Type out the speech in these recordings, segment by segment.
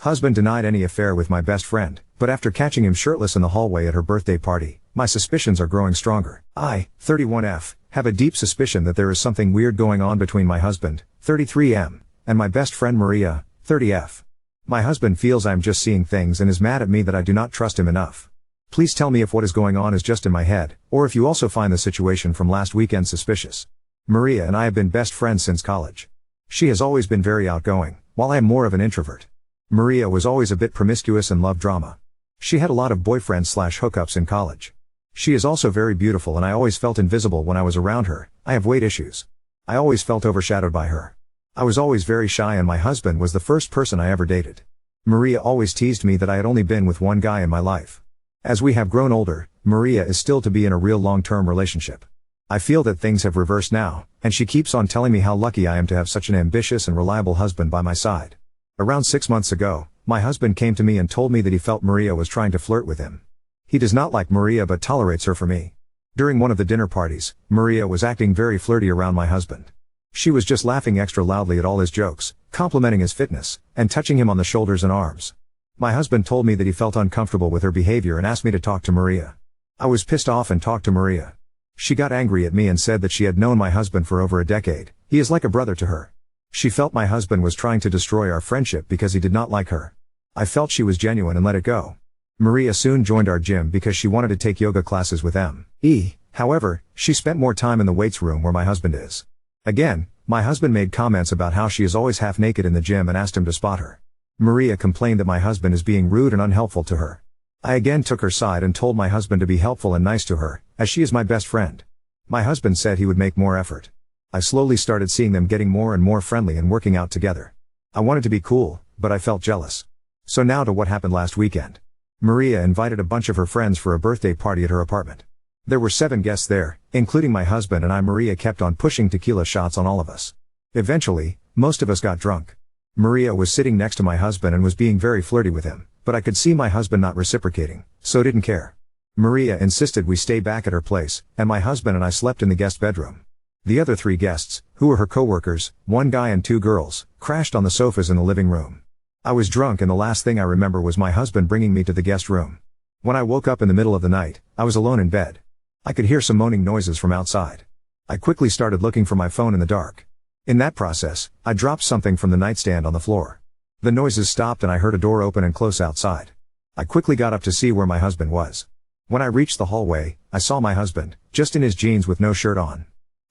Husband denied any affair with my best friend, but after catching him shirtless in the hallway at her birthday party, my suspicions are growing stronger. I, 31F, have a deep suspicion that there is something weird going on between my husband, 33M, and my best friend Maria, 30F. My husband feels I am just seeing things and is mad at me that I do not trust him enough. Please tell me if what is going on is just in my head, or if you also find the situation from last weekend suspicious. Maria and I have been best friends since college. She has always been very outgoing, while I am more of an introvert. Maria was always a bit promiscuous and loved drama. She had a lot of boyfriends/hookups in college. She is also very beautiful and I always felt invisible when I was around her. I have weight issues. I always felt overshadowed by her. I was always very shy and my husband was the first person I ever dated. Maria always teased me that I had only been with one guy in my life. As we have grown older, Maria is still to be in a real long-term relationship. I feel that things have reversed now, and she keeps on telling me how lucky I am to have such an ambitious and reliable husband by my side. Around 6 months ago, my husband came to me and told me that he felt Maria was trying to flirt with him. He does not like Maria but tolerates her for me. During one of the dinner parties, Maria was acting very flirty around my husband. She was just laughing extra loudly at all his jokes, complimenting his fitness, and touching him on the shoulders and arms. My husband told me that he felt uncomfortable with her behavior and asked me to talk to Maria. I was pissed off and talked to Maria. She got angry at me and said that she had known my husband for over a decade. He is like a brother to her. She felt my husband was trying to destroy our friendship because he did not like her. I felt she was genuine and let it go. Maria soon joined our gym because she wanted to take yoga classes with me. However, she spent more time in the weights room where my husband is. Again, my husband made comments about how she is always half naked in the gym and asked him to spot her. Maria complained that my husband is being rude and unhelpful to her. I again took her side and told my husband to be helpful and nice to her, as she is my best friend. My husband said he would make more effort. I slowly started seeing them getting more and more friendly and working out together. I wanted to be cool, but I felt jealous. So now to what happened last weekend. Maria invited a bunch of her friends for a birthday party at her apartment. There were 7 guests there, including my husband and I. Maria kept on pushing tequila shots on all of us. Eventually, most of us got drunk. Maria was sitting next to my husband and was being very flirty with him, but I could see my husband not reciprocating, so didn't care. Maria insisted we stay back at her place, and my husband and I slept in the guest bedroom. The other 3 guests, who were her co-workers, 1 guy and 2 girls, crashed on the sofas in the living room. I was drunk and the last thing I remember was my husband bringing me to the guest room. When I woke up in the middle of the night, I was alone in bed. I could hear some moaning noises from outside. I quickly started looking for my phone in the dark. In that process, I dropped something from the nightstand on the floor. The noises stopped and I heard a door open and close outside. I quickly got up to see where my husband was. When I reached the hallway, I saw my husband, just in his jeans with no shirt on.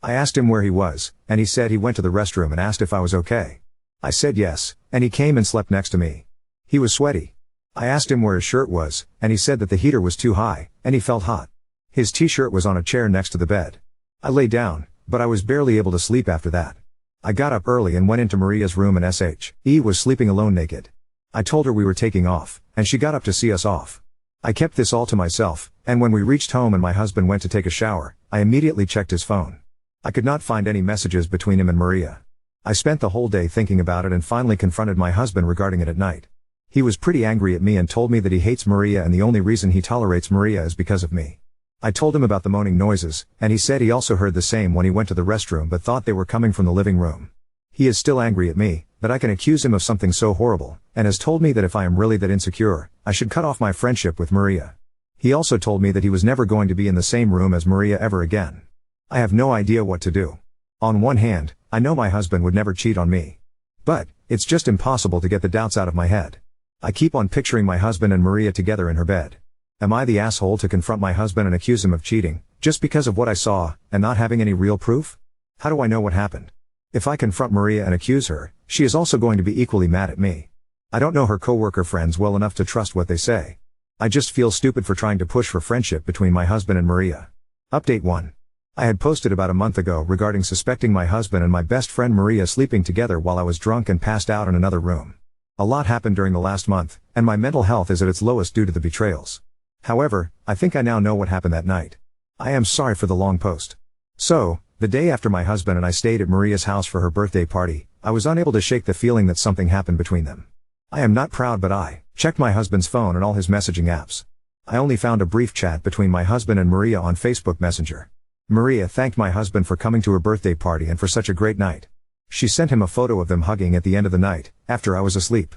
I asked him where he was, and he said he went to the restroom and asked if I was okay. I said yes, and he came and slept next to me. He was sweaty. I asked him where his shirt was, and he said that the heater was too high, and he felt hot. His t-shirt was on a chair next to the bed. I lay down, but I was barely able to sleep after that. I got up early and went into Maria's room and she was sleeping alone naked. I told her we were taking off, and she got up to see us off. I kept this all to myself, and when we reached home and my husband went to take a shower, I immediately checked his phone. I could not find any messages between him and Maria. I spent the whole day thinking about it and finally confronted my husband regarding it at night. He was pretty angry at me and told me that he hates Maria and the only reason he tolerates Maria is because of me. I told him about the moaning noises, and he said he also heard the same when he went to the restroom but thought they were coming from the living room. He is still angry at me, that I can accuse him of something so horrible, and has told me that if I am really that insecure, I should cut off my friendship with Maria. He also told me that he was never going to be in the same room as Maria ever again. I have no idea what to do. On one hand, I know my husband would never cheat on me. But, it's just impossible to get the doubts out of my head. I keep on picturing my husband and Maria together in her bed. Am I the asshole to confront my husband and accuse him of cheating, just because of what I saw, and not having any real proof? How do I know what happened? If I confront Maria and accuse her, she is also going to be equally mad at me. I don't know her co-worker friends well enough to trust what they say. I just feel stupid for trying to push for friendship between my husband and Maria. Update 1. I had posted about a month ago regarding suspecting my husband and my best friend Maria sleeping together while I was drunk and passed out in another room. A lot happened during the last month, and my mental health is at its lowest due to the betrayals. However, I think I now know what happened that night. I am sorry for the long post. So, the day after my husband and I stayed at Maria's house for her birthday party, I was unable to shake the feeling that something happened between them. I am not proud but I checked my husband's phone and all his messaging apps. I only found a brief chat between my husband and Maria on Facebook Messenger. Maria thanked my husband for coming to her birthday party and for such a great night. She sent him a photo of them hugging at the end of the night, after I was asleep.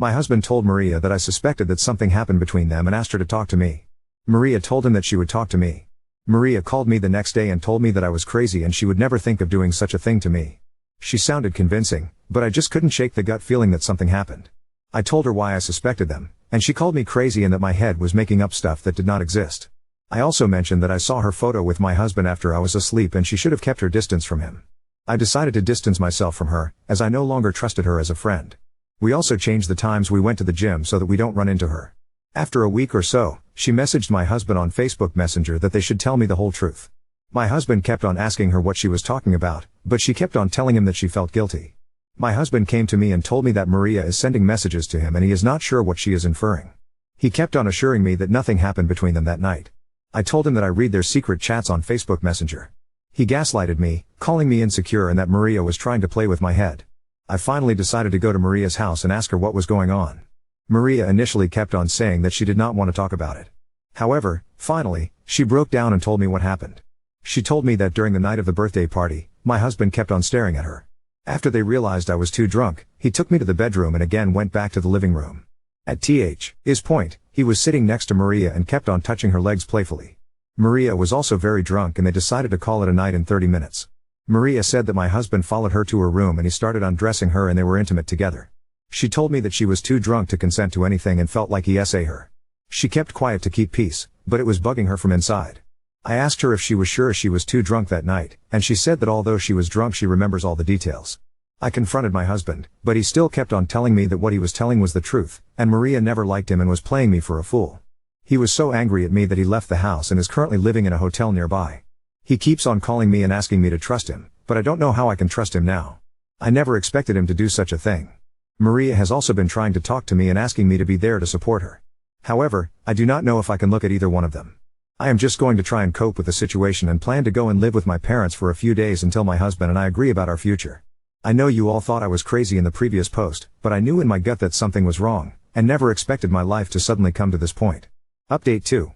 My husband told Maria that I suspected that something happened between them and asked her to talk to me. Maria told him that she would talk to me. Maria called me the next day and told me that I was crazy and she would never think of doing such a thing to me. She sounded convincing, but I just couldn't shake the gut feeling that something happened. I told her why I suspected them, and she called me crazy and that my head was making up stuff that did not exist. I also mentioned that I saw her photo with my husband after I was asleep and she should have kept her distance from him. I decided to distance myself from her, as I no longer trusted her as a friend. We also changed the times we went to the gym so that we don't run into her. After a week or so, she messaged my husband on Facebook Messenger that they should tell me the whole truth. My husband kept on asking her what she was talking about, but she kept on telling him that she felt guilty. My husband came to me and told me that Maria is sending messages to him and he is not sure what she is inferring. He kept on assuring me that nothing happened between them that night. I told him that I read their secret chats on Facebook Messenger. He gaslighted me, calling me insecure and that Maria was trying to play with my head. I finally decided to go to Maria's house and ask her what was going on. Maria initially kept on saying that she did not want to talk about it. However, finally, she broke down and told me what happened. She told me that during the night of the birthday party, my husband kept on staring at her. After they realized I was too drunk, he took me to the bedroom and again went back to the living room. At his point, he was sitting next to Maria and kept on touching her legs playfully. Maria was also very drunk and they decided to call it a night in 30 minutes. Maria said that my husband followed her to her room and he started undressing her and they were intimate together. She told me that she was too drunk to consent to anything and felt like he sa her. She kept quiet to keep peace, but it was bugging her from inside. I asked her if she was sure she was too drunk that night, and she said that although she was drunk she remembers all the details. I confronted my husband, but he still kept on telling me that what he was telling was the truth, and Maria never liked him and was playing me for a fool. He was so angry at me that he left the house and is currently living in a hotel nearby. He keeps on calling me and asking me to trust him, but I don't know how I can trust him now. I never expected him to do such a thing. Maria has also been trying to talk to me and asking me to be there to support her. However, I do not know if I can look at either one of them. I am just going to try and cope with the situation and plan to go and live with my parents for a few days until my husband and I agree about our future. I know you all thought I was crazy in the previous post, but I knew in my gut that something was wrong, and never expected my life to suddenly come to this point. Update 2.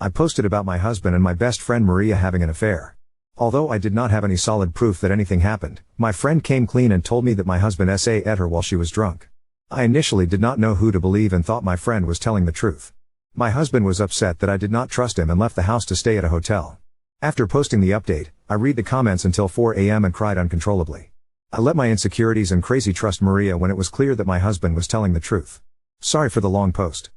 I posted about my husband and my best friend Maria having an affair. Although I did not have any solid proof that anything happened, my friend came clean and told me that my husband sa at her while she was drunk. I initially did not know who to believe and thought my friend was telling the truth. My husband was upset that I did not trust him and left the house to stay at a hotel. After posting the update, I read the comments until 4 a.m. and cried uncontrollably. I let my insecurities and crazy trust Maria when it was clear that my husband was telling the truth. Sorry for the long post.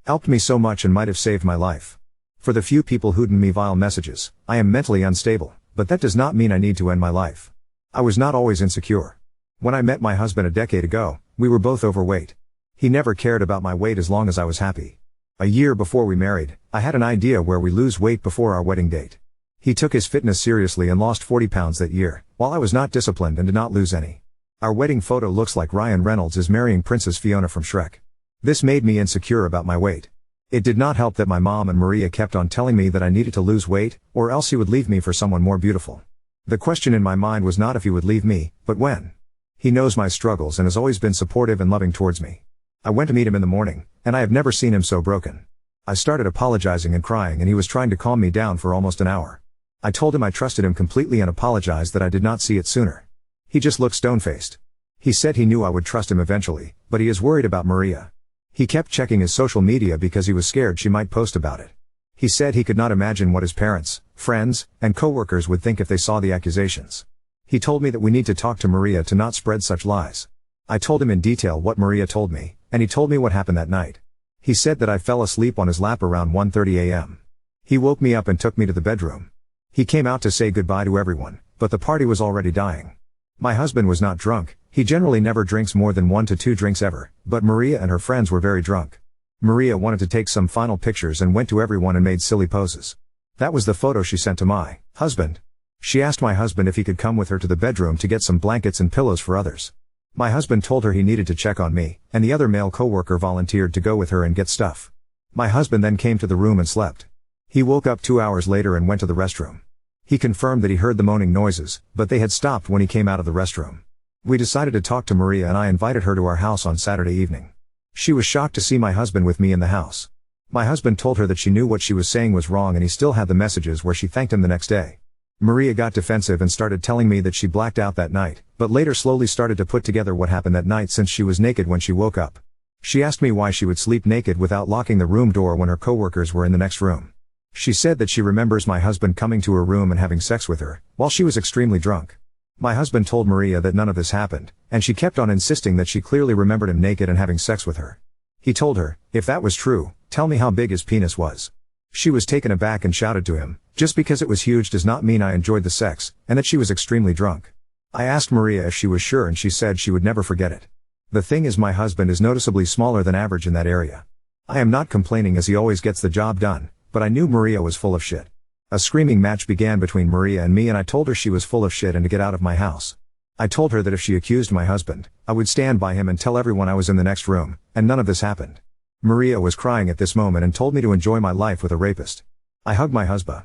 Helped me so much and might have saved my life. For the few people who'd me vile messages, I am mentally unstable, but that does not mean I need to end my life. I was not always insecure. When I met my husband a decade ago, we were both overweight. He never cared about my weight as long as I was happy. A year before we married, I had an idea where we lose weight before our wedding date. He took his fitness seriously and lost 40 pounds that year, while I was not disciplined and did not lose any. Our wedding photo looks like Ryan Reynolds is marrying Princess Fiona from Shrek. This made me insecure about my weight. It did not help that my mom and Maria kept on telling me that I needed to lose weight, or else he would leave me for someone more beautiful. The question in my mind was not if he would leave me, but when. He knows my struggles and has always been supportive and loving towards me. I went to meet him in the morning, and I have never seen him so broken. I started apologizing and crying and he was trying to calm me down for almost an hour. I told him I trusted him completely and apologized that I did not see it sooner. He just looked stone-faced. He said he knew I would trust him eventually, but he is worried about Maria. He kept checking his social media because he was scared she might post about it. He said he could not imagine what his parents, friends, and coworkers would think if they saw the accusations. He told me that we need to talk to Maria to not spread such lies. I told him in detail what Maria told me, and he told me what happened that night. He said that I fell asleep on his lap around 1:30 a.m. He woke me up and took me to the bedroom. He came out to say goodbye to everyone, but the party was already dying. My husband was not drunk. He generally never drinks more than 1 to 2 drinks ever, but Maria and her friends were very drunk. Maria wanted to take some final pictures and went to everyone and made silly poses. That was the photo she sent to my husband. She asked my husband if he could come with her to the bedroom to get some blankets and pillows for others. My husband told her he needed to check on me, and the other male coworker volunteered to go with her and get stuff. My husband then came to the room and slept. He woke up 2 hours later and went to the restroom. He confirmed that he heard the moaning noises, but they had stopped when he came out of the restroom. We decided to talk to Maria and I invited her to our house on Saturday evening. She was shocked to see my husband with me in the house. My husband told her that she knew what she was saying was wrong and he still had the messages where she thanked him the next day. Maria got defensive and started telling me that she blacked out that night, but later slowly started to put together what happened that night since she was naked when she woke up. She asked me why she would sleep naked without locking the room door when her coworkers were in the next room. She said that she remembers my husband coming to her room and having sex with her, while she was extremely drunk. My husband told Maria that none of this happened, and she kept on insisting that she clearly remembered him naked and having sex with her. He told her, if that was true, tell me how big his penis was. She was taken aback and shouted to him, just because it was huge does not mean I enjoyed the sex, and that she was extremely drunk. I asked Maria if she was sure and she said she would never forget it. The thing is, my husband is noticeably smaller than average in that area. I am not complaining as he always gets the job done, but I knew Maria was full of shit. A screaming match began between Maria and me, and I told her she was full of shit and to get out of my house. I told her that if she accused my husband, I would stand by him and tell everyone I was in the next room, and none of this happened. Maria was crying at this moment and told me to enjoy my life with a rapist. I hugged my husband,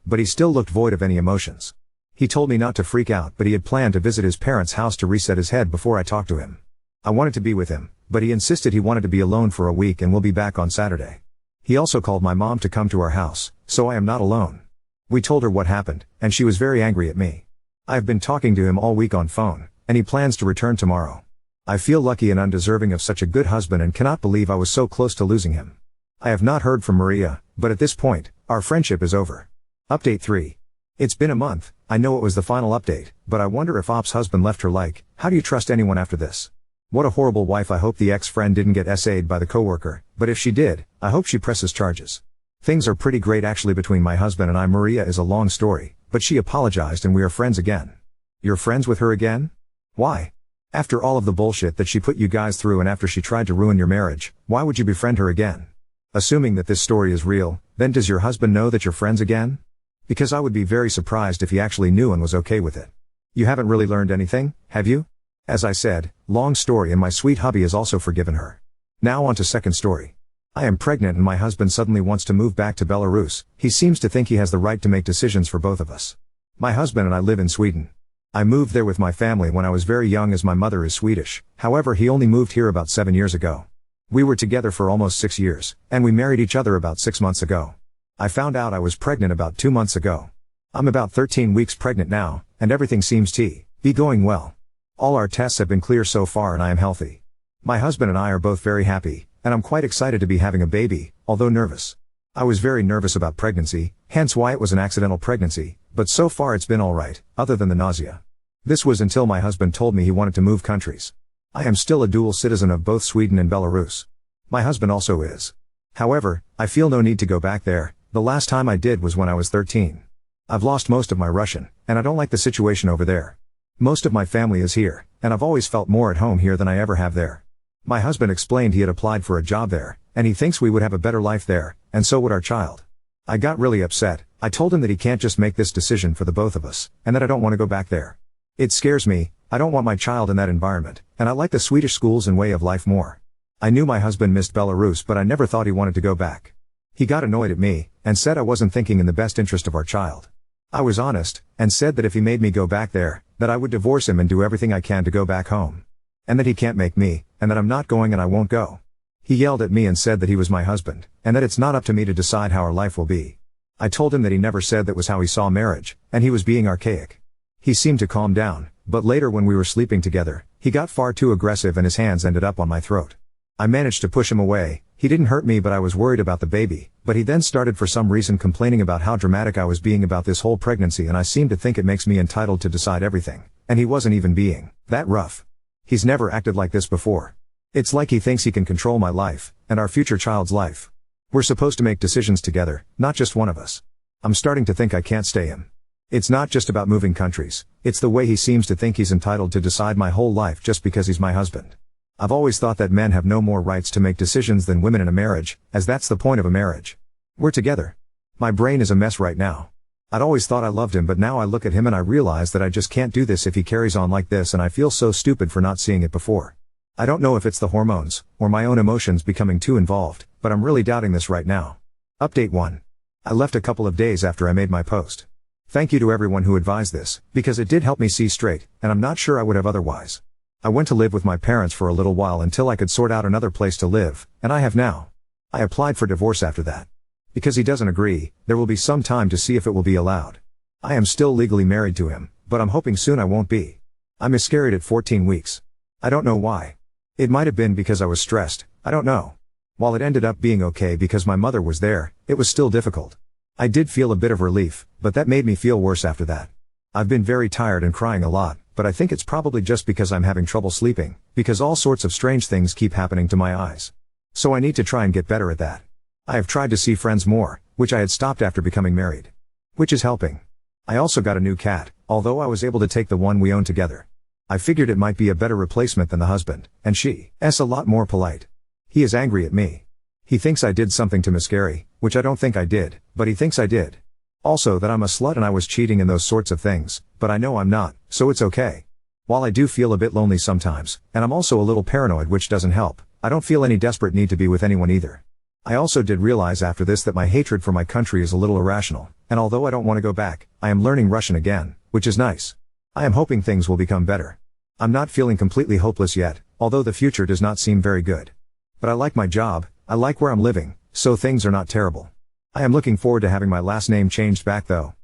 but he still looked void of any emotions. He told me not to freak out, but he had planned to visit his parents' house to reset his head before I talked to him. I wanted to be with him, but he insisted he wanted to be alone for a week and will be back on Saturday. He also called my mom to come to our house, so I am not alone. We told her what happened, and she was very angry at me. I have been talking to him all week on phone, and he plans to return tomorrow. I feel lucky and undeserving of such a good husband and cannot believe I was so close to losing him. I have not heard from Maria, but at this point, our friendship is over. Update 3. It's been a month. I know it was the final update, but I wonder if Op's husband left her like, how do you trust anyone after this? What a horrible wife. I hope the ex-friend didn't get SA'd by the coworker, but if she did, I hope she presses charges. Things are pretty great actually between my husband and I. Maria is a long story, but she apologized and we are friends again. You're friends with her again? Why? After all of the bullshit that she put you guys through and after she tried to ruin your marriage, why would you befriend her again? Assuming that this story is real, then does your husband know that you're friends again? Because I would be very surprised if he actually knew and was okay with it. You haven't really learned anything, have you? As I said, long story, and my sweet hubby has also forgiven her. Now on to second story. I am pregnant and my husband suddenly wants to move back to Belarus. He seems to think he has the right to make decisions for both of us. My husband and I live in Sweden. I moved there with my family when I was very young as my mother is Swedish. However, he only moved here about 7 years ago. We were together for almost 6 years, and we married each other about 6 months ago. I found out I was pregnant about 2 months ago. I'm about 13 weeks pregnant now, and everything seems to be going well. All our tests have been clear so far and I am healthy. My husband and I are both very happy, and I'm quite excited to be having a baby, although nervous. I was very nervous about pregnancy, hence why it was an accidental pregnancy, but so far it's been alright, other than the nausea. This was until my husband told me he wanted to move countries. I am still a dual citizen of both Sweden and Belarus. My husband also is. However, I feel no need to go back there. The last time I did was when I was 13. I've lost most of my Russian, and I don't like the situation over there. Most of my family is here, and I've always felt more at home here than I ever have there. My husband explained he had applied for a job there, and he thinks we would have a better life there, and so would our child. I got really upset. I told him that he can't just make this decision for the both of us, and that I don't want to go back there. It scares me. I don't want my child in that environment, and I like the Swedish schools and way of life more. I knew my husband missed Belarus, but I never thought he wanted to go back. He got annoyed at me, and said I wasn't thinking in the best interest of our child. I was honest, and said that if he made me go back there, that I would divorce him and do everything I can to go back home. And that he can't make me, and that I'm not going and I won't go. He yelled at me and said that he was my husband, and that it's not up to me to decide how our life will be. I told him that he never said that was how he saw marriage, and he was being archaic. He seemed to calm down, but later when we were sleeping together, he got far too aggressive and his hands ended up on my throat. I managed to push him away. He didn't hurt me, but I was worried about the baby, but he then started for some reason complaining about how dramatic I was being about this whole pregnancy, and I seemed to think it makes me entitled to decide everything, and he wasn't even being that rough. He's never acted like this before. It's like he thinks he can control my life, and our future child's life. We're supposed to make decisions together, not just one of us. I'm starting to think I can't stay him. It's not just about moving countries, it's the way he seems to think he's entitled to decide my whole life just because he's my husband. I've always thought that men have no more rights to make decisions than women in a marriage, as that's the point of a marriage. We're together. My brain is a mess right now. I'd always thought I loved him, but now I look at him and I realize that I just can't do this if he carries on like this, and I feel so stupid for not seeing it before. I don't know if it's the hormones, or my own emotions becoming too involved, but I'm really doubting this right now. Update 1. I left a couple of days after I made my post. Thank you to everyone who advised this, because it did help me see straight, and I'm not sure I would have otherwise. I went to live with my parents for a little while until I could sort out another place to live, and I have now. I applied for divorce after that. Because he doesn't agree, there will be some time to see if it will be allowed. I am still legally married to him, but I'm hoping soon I won't be. I miscarried at 14 weeks. I don't know why. It might have been because I was stressed, I don't know. While it ended up being okay because my mother was there, it was still difficult. I did feel a bit of relief, but that made me feel worse after that. I've been very tired and crying a lot, but I think it's probably just because I'm having trouble sleeping, because all sorts of strange things keep happening to my eyes. So I need to try and get better at that. I have tried to see friends more, which I had stopped after becoming married. Which is helping. I also got a new cat, although I was able to take the one we own together. I figured it might be a better replacement than the husband, and she's a lot more polite. He is angry at me. He thinks I did something to Miss Gary, which I don't think I did, but he thinks I did. Also that I'm a slut and I was cheating and those sorts of things, but I know I'm not, so it's okay. While I do feel a bit lonely sometimes, and I'm also a little paranoid which doesn't help, I don't feel any desperate need to be with anyone either. I also did realize after this that my hatred for my country is a little irrational, and although I don't want to go back, I am learning Russian again, which is nice. I am hoping things will become better. I'm not feeling completely hopeless yet, although the future does not seem very good. But I like my job, I like where I'm living, so things are not terrible. I am looking forward to having my last name changed back though.